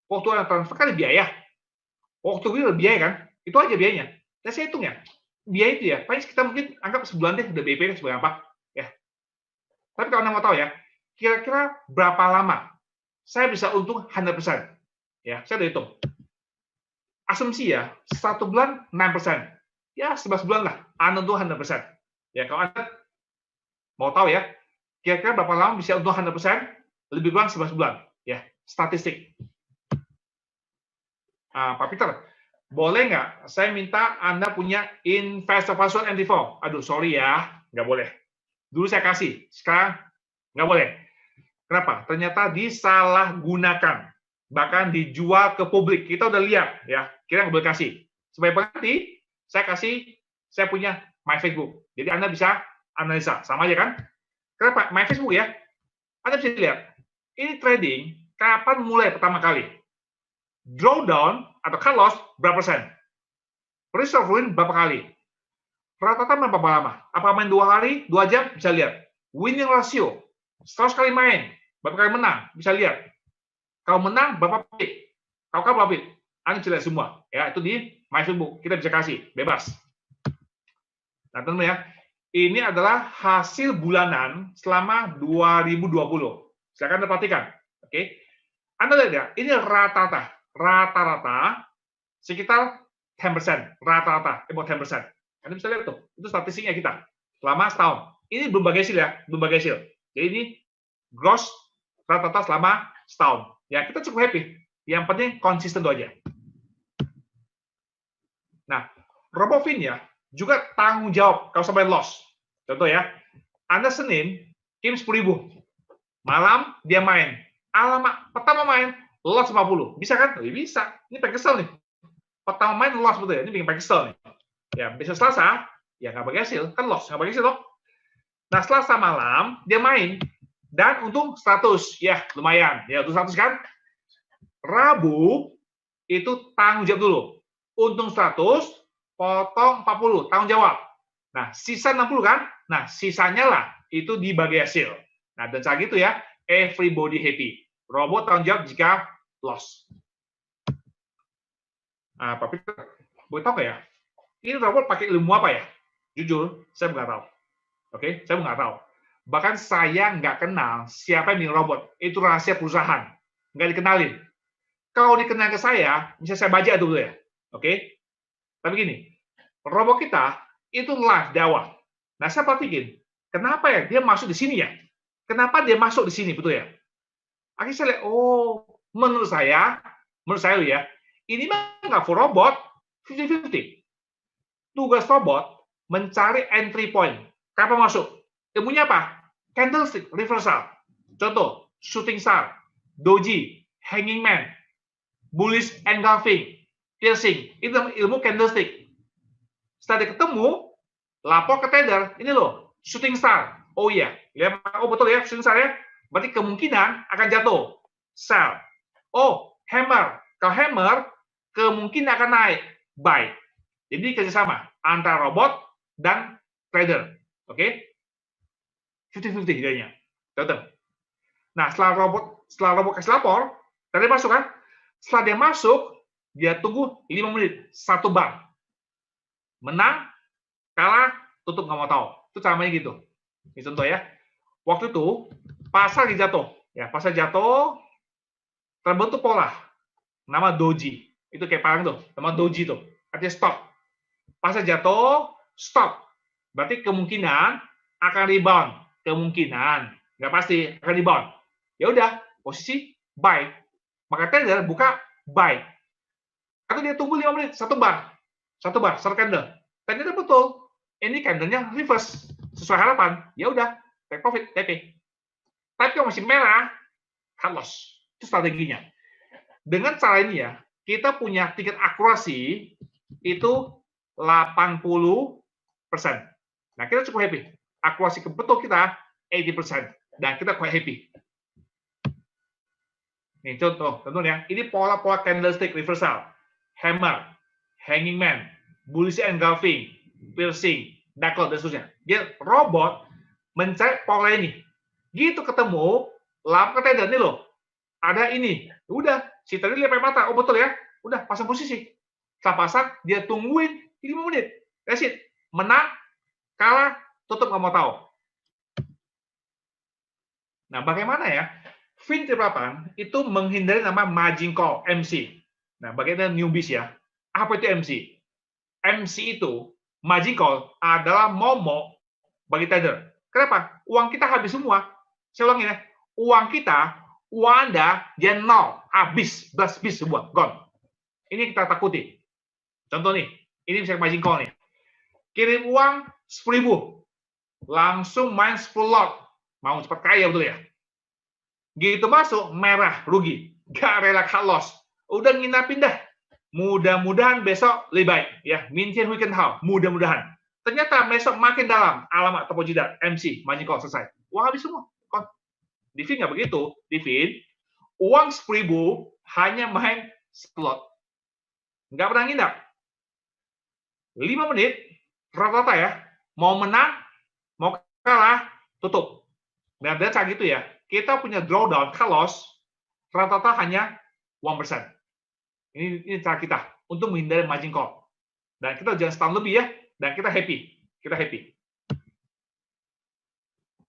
Waktu ada transfer kan ada biaya. Waktu itu ada biaya kan? Itu aja biayanya. Dan saya hitung ya. Biaya itu ya, paling kita mungkin anggap sebulan deh udah BP kan sebagai apa. Ya. Tapi kalau Anda mau tahu ya, kira-kira berapa lama saya bisa untung 100%. Ya, saya udah hitung. Asumsi ya, 1 bulan 9%. Ya, 11 bulan lah, Anda untung 100%. Ya, kalau Anda mau tahu ya, kira-kira berapa lama bisa untung 100%? Lebih kurang 11 bulan. Ya, statistik. Pak Peter, boleh nggak saya minta Anda punya investor password MT4? Aduh, sorry ya, nggak boleh. Dulu saya kasih, sekarang nggak boleh. Kenapa? Ternyata disalahgunakan, bahkan dijual ke publik. Kita udah lihat, ya, kita nggak boleh kasih. Supaya nanti saya punya My Facebook. Jadi Anda bisa analisa, sama aja kan? Kenapa? My Facebook ya, Anda bisa lihat, ini trading, kapan mulai pertama kali? Drawdown atau cut loss berapa persen? Risk of win berapa kali? Rata-rata main berapa lama? Apa main 2 hari, 2 jam? Bisa lihat. Winning ratio, 100 kali main, berapa kali menang? Bisa lihat. Kalau menang, berapa pit? Kalau kalah, berapa pit? Anda bisa lihat semua. Ya, itu di My Facebook. Kita bisa kasih, bebas. Nah, teman-teman ya, ini adalah hasil bulanan selama 2020. Silakan Anda perhatikan. Oke. Anda lihat ya, ini rata-rata sekitar 10%, rata-rata, about 10%. Anda bisa lihat tuh, itu statistiknya kita selama setahun. Ini berbagai hasil ya, berbagai hasil. Jadi ini gross rata-rata selama setahun. Ya, kita cukup happy. Yang penting konsisten itu aja. Nah, RoboFin ya, juga tanggung jawab kalau sampai loss. Contoh ya, Anda Senin, kim 10.000. Malam, dia main. Alamak, pertama main, loss 50. Bisa kan? Oh, bisa. Ini pengen kesel nih. Pertama main, loss betul ya. Ini pengen kesel nih. Ya, besok Selasa, ya nggak bagi hasil. Kan loss, nggak bagi hasil loh. Nah, Selasa malam, dia main. Dan untung 100. Ya, lumayan. Ya, untung 100 kan? Rabu, itu tanggung jawab dulu. Untung 100, potong 40, tanggung jawab. Nah, sisa 60 kan? Nah, sisanya lah itu dibagi hasil. Nah, dan saat gitu ya, everybody happy. Robot tanggung jawab jika loss. Nah, Pak Peter, boleh tahu nggak ya? Ini robot pakai ilmu apa ya? Jujur, saya nggak tahu. Oke, saya nggak tahu. Bahkan saya nggak kenal siapa yang bikin robot. Itu rahasia perusahaan. Nggak dikenalin. Kalau dikenal ke saya, bisa saya baca dulu ya. Oke? Tapi gini, robot kita itu live dakwah. Nah, saya perhatiin, kenapa ya dia masuk di sini ya? Kenapa dia masuk di sini, betul ya? Akhirnya saya lihat, oh, menurut saya ya, ini mah nggak full robot, 50-50. Tugas robot mencari entry point. Kapan masuk? Ilmunya apa? Candlestick, reversal. Contoh, shooting star, doji, hanging man, bullish engulfing, piercing. Itu ilmu candlestick. Setelah ketemu, lapor ke trader. Ini loh, shooting star. Oh iya, lihat, oh betul ya, shooting star ya. Berarti kemungkinan akan jatuh. Sell. Oh, hammer. Kalau hammer, kemungkinan akan naik. Buy. Jadi kerjasama antara robot dan trader. Oke? 50-50 idenya. Tetap. Nah, setelah robot kasih lapor, trader masuk kan? Setelah dia masuk, dia tunggu 5 menit, 1 bar. Menang, kalah, tutup nggak mau tahu. Itu caranya gitu. Ini contoh ya. Waktu itu, pasar jatuh. Ya, pasar jatuh, terbentuk pola. Nama doji. Itu kayak parang tuh. Nama doji tuh. Artinya stop. Pasar jatuh, stop. Berarti kemungkinan akan rebound. Kemungkinan. Nggak pasti akan rebound. Ya udah, posisi buy. Maka trader buka buy. Atau dia tunggu 5 menit, 1 bar. 1 bar, 1 candle. Ternyata betul. Ini candlenya reverse. Sesuai harapan. Ya udah, take profit, TP. Tapi kalau masih merah, cut loss. Itu strateginya. Dengan cara ini ya, kita punya tingkat akurasi itu 80%. Nah, kita cukup happy. Akurasi betul kita 80%. Dan kita quite happy. Nih, contoh, tentunya. Ini pola-pola candlestick reversal. Hammer, hanging man, bullish engulfing, piercing, dark cloud, dan seterusnya. Dia robot mencari pola ini. Gitu ketemu, lapor ke trader, nih loh, ada ini. Udah, si trader lihat pakai mata, oh betul ya, udah pasang posisi. Setelah pasang, dia tungguin 5 menit. That's it. Menang, kalah, tutup nggak mau tahu. Nah, bagaimana ya? Fin 38 itu menghindari nama margin call, MC. Nah, bagaimana newbies ya? Apa itu MC? MC itu, margin call, adalah momok bagi trader. Kenapa? Uang kita habis semua. Saya ulangi ya, uang kita, uang Anda, dia nol, habis, bis semua, gone. Ini kita takuti. Contoh nih, ini bisa margin call nih. Kirim uang 10.000, langsung main 10 lot. Mau cepat kaya betul ya? Gitu masuk, merah, rugi. Gak rela cut loss. Udah nginapin dah. Mudah-mudahan besok lebih baik. Ya, Mintian Weekend How. Mudah-mudahan. Ternyata besok makin dalam. Alamat topo jidat, MC, margin call selesai. Wah, habis semua. Di Fin nggak begitu. Di Fin, uang 10.000 hanya main slot. Nggak pernah nginap. 5 menit, rata-rata ya. Mau menang, mau kalah, tutup. Nah, data gitu ya. Kita punya drawdown, cut loss, rata-rata hanya 1%. Ini cara kita untuk menghindari margin call. Dan kita jangan setahun lebih ya, dan kita happy. Kita happy.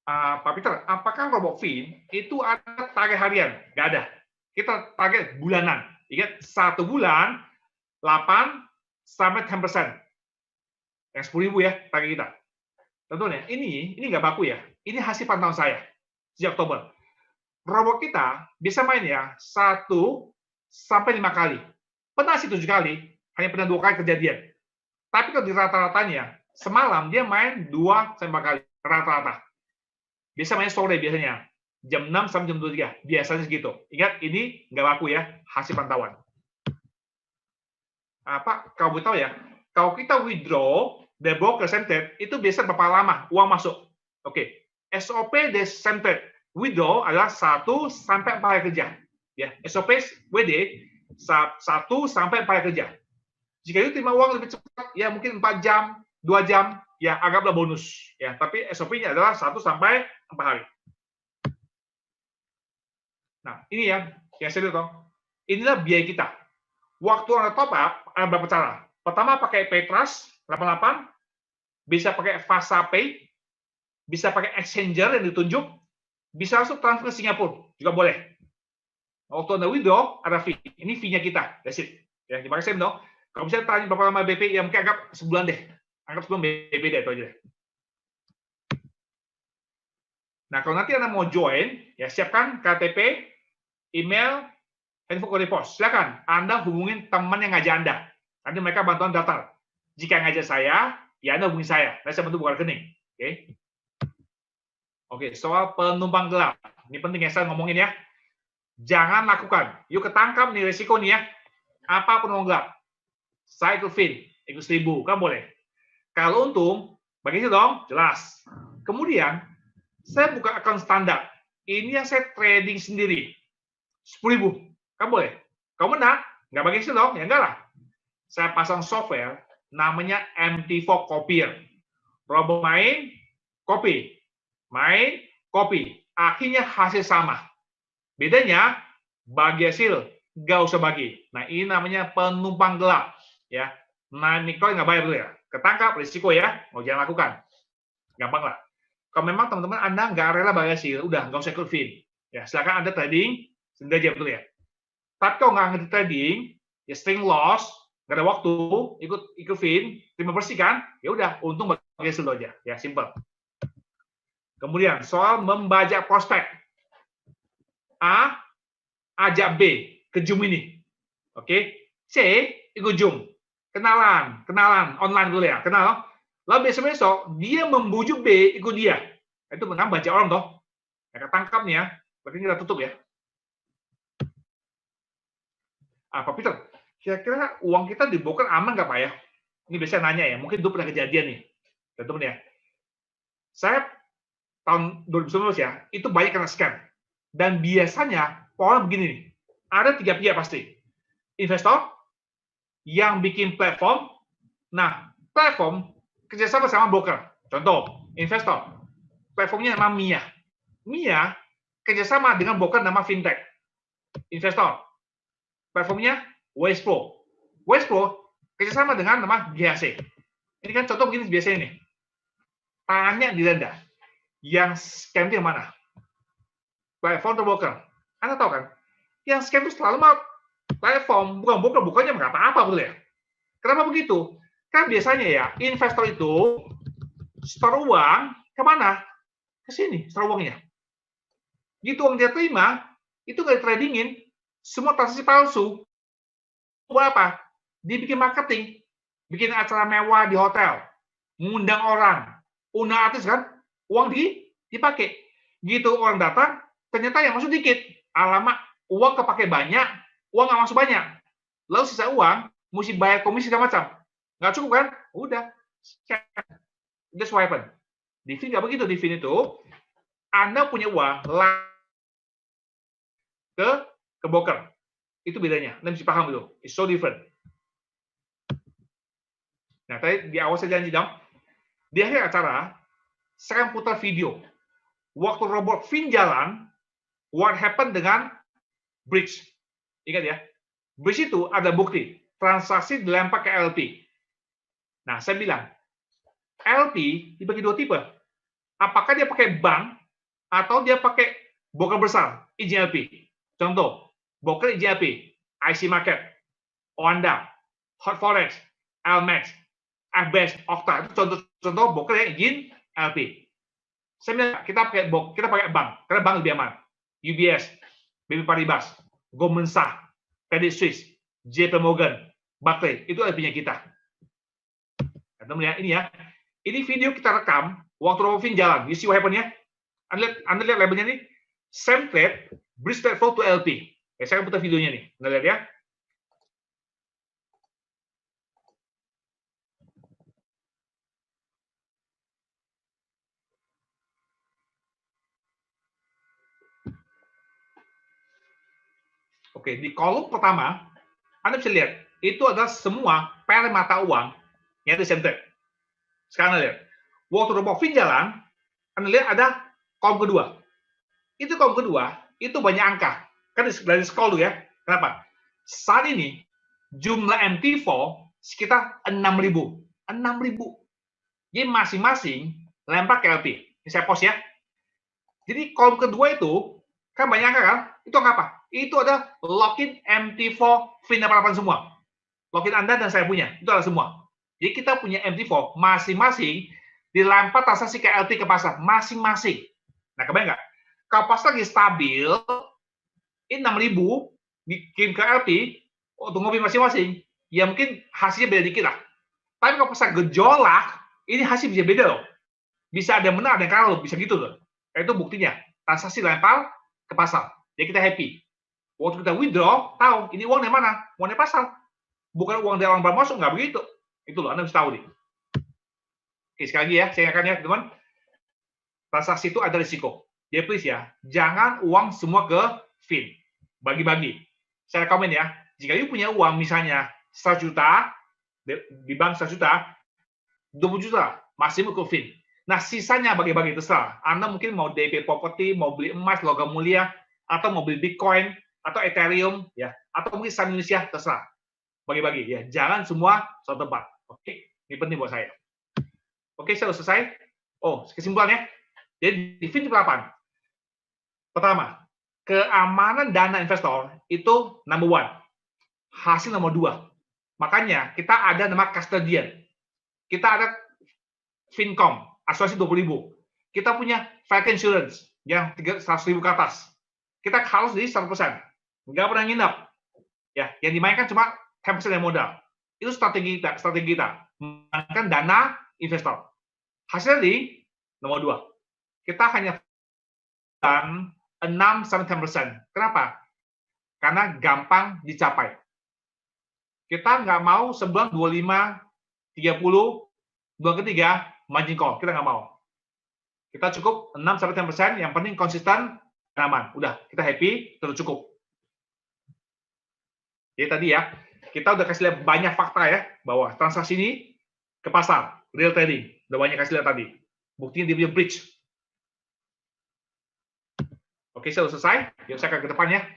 Pak Peter, apakah robot Fin itu ada target harian? Nggak ada. Kita target bulanan. Ingat, 1 bulan 8 sampai 10%. Yang 10.000 ya, target kita. Tentunya, ini nggak baku ya. Ini hasil pantauan saya sejak Oktober. Robot kita bisa main ya 1 sampai 5 kali. Pernah sih 7 kali, hanya pernah 2 kali kejadian. Tapi kalau di rata-ratanya, semalam dia main 2 sampai 4 kali, rata-rata. Bisa main sore biasanya, jam 6 sampai jam 23, biasanya segitu. Ingat, ini nggak laku ya, hasil pantauan. Pak, kalau tahu ya, kalau kita withdraw dari broker Centered, itu biasa berapa lama uang masuk? Oke, SOP dari Centered withdraw adalah 1 sampai 4 hari kerja. Ya, SOP WD 1 sampai 4 hari kerja. Jika itu terima uang lebih cepat, ya mungkin 4 jam, 2 jam, ya anggaplah bonus. Ya, tapi SOP-nya adalah 1 sampai 4 hari. Nah, ini yang saya lihat. Inilah biaya kita. Waktu Anda top up, ada beberapa cara. Pertama, pakai Paytrust 88, bisa pakai FastaPay, bisa pakai exchanger yang ditunjuk, bisa langsung transfer ke Singapura, juga boleh. Waktu Anda withdraw, ada fee. Ini fee-nya kita. That's it. Ya, terima kasih, dong. Kalau misalnya tanya berapa lama BP, ya mungkin anggap sebulan deh. Anggap sebulan BP deh, itu aja. Nah, kalau nanti Anda mau join, ya siapkan KTP, email, handphone kode pos. Silakan, Anda hubungin teman yang ngajak Anda. Nanti mereka bantuan daftar. Jika ngajak saya, ya Anda hubungi saya. Saya bantu buka rekening. Oke. Oke, soal penumpang gelap. Ini penting ya, saya ngomongin ya. Jangan lakukan. Yuk ketangkap nih resiko nih ya. Apa penumpang gelap? Saya ikut Fin, ikut 1.000, kan boleh. Kalau untung, bagi dong, jelas. Kemudian, saya buka akun standar. Ini yang saya trading sendiri. 10.000, kan boleh. Kamu menang, nggak bagi dong, ya enggak lah. Saya pasang software, namanya MT4 Copier. Robot main, copy. Main, copy. Akhirnya hasil sama. Bedanya, bagi hasil, nggak usah bagi. Nah, ini namanya penumpang gelap. Ya, nah Bitcoin nggak bayar dulu ya. Ketangkap, risiko ya, mau jangan lakukan. Gampang lah. Kalau memang teman-teman Anda nggak rela bayar hasil, udah nggak usah ikut Fin. Ya, silakan Anda trading, sendiri aja betul ya. Tapi kalau nggak ngerti trading, ya string loss, nggak ada waktu, ikut Fin, terima bersih kan? Ya udah, untung bagi hasil aja. Ya, simple. Kemudian soal membajak prospek. A, ajak B ke Zoom ini. Oke. C, ikut Zoom. Kenalan online dulu ya, kenal. Lalu besok dia membujuk B ikut dia. Itu memang baca orang toh. Ya, ketangkap nih ya. Berarti kita tutup ya. Pak Peter, kira-kira uang kita dibongkar aman nggak Pak ya? Ini biasanya nanya ya, mungkin dulu pernah kejadian nih. Teman-teman ya. Saya tahun 2019 ya, itu banyak kena scam. Dan biasanya orang begini nih. Ada 3 pihak pasti. Investor, yang bikin platform, nah platform kerjasama sama broker. Contoh, investor, platformnya nama Mia. Mia kerjasama dengan broker nama Fintech. Investor, platformnya Westpro. Westpro kerjasama dengan nama GHC. Ini kan contoh begini biasanya nih. Tanya di Anda, yang scam itu yang mana? Platform atau broker? Anda tahu kan? Yang scam itu selalu platform, bukan broker, bukannya nggak apa-apa betul ya. Kenapa begitu? Kan biasanya ya, investor itu store uang ke mana? Ke sini, store uangnya. Gitu uang dia terima, itu nggak tradingin, semua transaksi palsu. Buat apa? Dibikin marketing. bikin acara mewah di hotel, mengundang orang, undang artis kan, uang dipakai. Gitu orang datang, ternyata yang masuk dikit. Alamak, uang kepake banyak, uang nggak masuk banyak. Lalu sisa uang, mesti bayar komisi segala macam. Nggak cukup kan? Udah. That's what happened. Di Fin nggak begitu. Di Fin itu, Anda punya uang, ke broker. Itu bedanya. Anda mesti paham itu. It's so different. Nah, tadi di awal saya janji dong, di akhir acara, saya akan putar video. Waktu robot Fin jalan, what happened dengan bridge. Ingat ya, bridge itu ada bukti. Transaksi dilempar ke LP. Nah, saya bilang, LP dibagi dua tipe. Apakah dia pakai bank, atau dia pakai broker besar, izin LP. Contoh, broker izin LP, IC Market, Oanda, Hot Forex, LMAX, FBS, Okta. Itu contoh broker yang izin LP. Saya bilang, kita pakai bank, karena bank lebih aman. UBS, BNP Paribas, Goldman Sachs, Credit Suisse, JP Morgan, Barclays, itu LP-nya kita. Anda melihat ini ya, ini video kita rekam waktu Robin jalan. You see what happened ya? Anda lihat labelnya nih, same trade, bridge trade flow to LP. Saya akan putar videonya nih, Anda lihat ya. Oke, di kolom pertama, Anda bisa lihat, itu adalah semua pair mata uang yang ada same trade. Sekarang Anda lihat, waktu Robin jalan, Anda lihat ada kolom kedua. Itu kolom kedua, itu banyak angka. Kan dari scroll dulu ya. Kenapa? Saat ini, jumlah MT4 sekitar 6.000. 6.000. Jadi masing-masing lempar ke LP. Ini saya post ya. Jadi kolom kedua itu, kan banyak angka kan? Itu angka apa? Itu ada login MT4 Fin88 semua. Login Anda dan saya punya. Itu adalah semua. Jadi kita punya MT4 masing-masing dilempar transaksi ke LP ke pasar. Masing-masing. Nah, kebayang nggak? Kalau pas lagi stabil, ini 6.000 dikirim ke LP untuk ngopi masing-masing, ya mungkin hasilnya beda dikit lah. Tapi kalau pas gejolak, ini hasil bisa beda loh. Bisa ada yang menang, ada yang kalah loh. Bisa gitu loh. Itu buktinya. Transaksi lempar ke pasar. Jadi kita happy. Waktu kita withdraw, tahu ini uang dari mana? Uang dari pasar. Bukan uang dari orang baru masuk, nggak begitu. Itu loh, Anda bisa tahu nih. Oke, sekali lagi ya, saya ingatkan ya, teman. Transaksi itu ada risiko. Jadi please ya, jangan uang semua ke Fin. Bagi-bagi. Saya komen ya, jika you punya uang misalnya 100 juta, di bank 100 juta, 20 juta, masih ke Fin. Nah, sisanya bagi-bagi, terserah. Anda mungkin mau DP property, mau beli emas, logam mulia, atau mau beli Bitcoin, atau Ethereum, ya, atau mungkin saham Indonesia, terserah. Bagi-bagi, ya. Jangan semua satu tempat. Oke? Ini penting buat saya. Oke, saya sudah selesai. Oh, kesimpulannya. Jadi, di Fin88, pertama, keamanan dana investor itu number one. Hasil nomor 2. Makanya kita ada nama custodian. Kita ada Fincom, asuransi 20.000. Kita punya Fire Insurance yang 100.000 ke atas. Kita harus di 100%. Nggak pernah nginap. Ya, yang dimainkan cuma 10% yang modal. Itu strategi kita. Menggunakan dana investor. Hasilnya di nomor 2. Kita hanya 6-10%. Kenapa? Karena gampang dicapai. Kita nggak mau sebulan 25, 30, bulan ketiga, margin call. Kita nggak mau. Kita cukup 6-10%, yang penting konsisten, aman. Udah, kita happy, terus cukup. Jadi tadi ya, kita udah kasih lihat banyak fakta ya, bahwa transaksi ini ke pasar, real trading. Udah banyak kasih lihat tadi. Buktinya dia punya bridge. Oke, saya sudah selesai. Yuk saya akan ke depannya.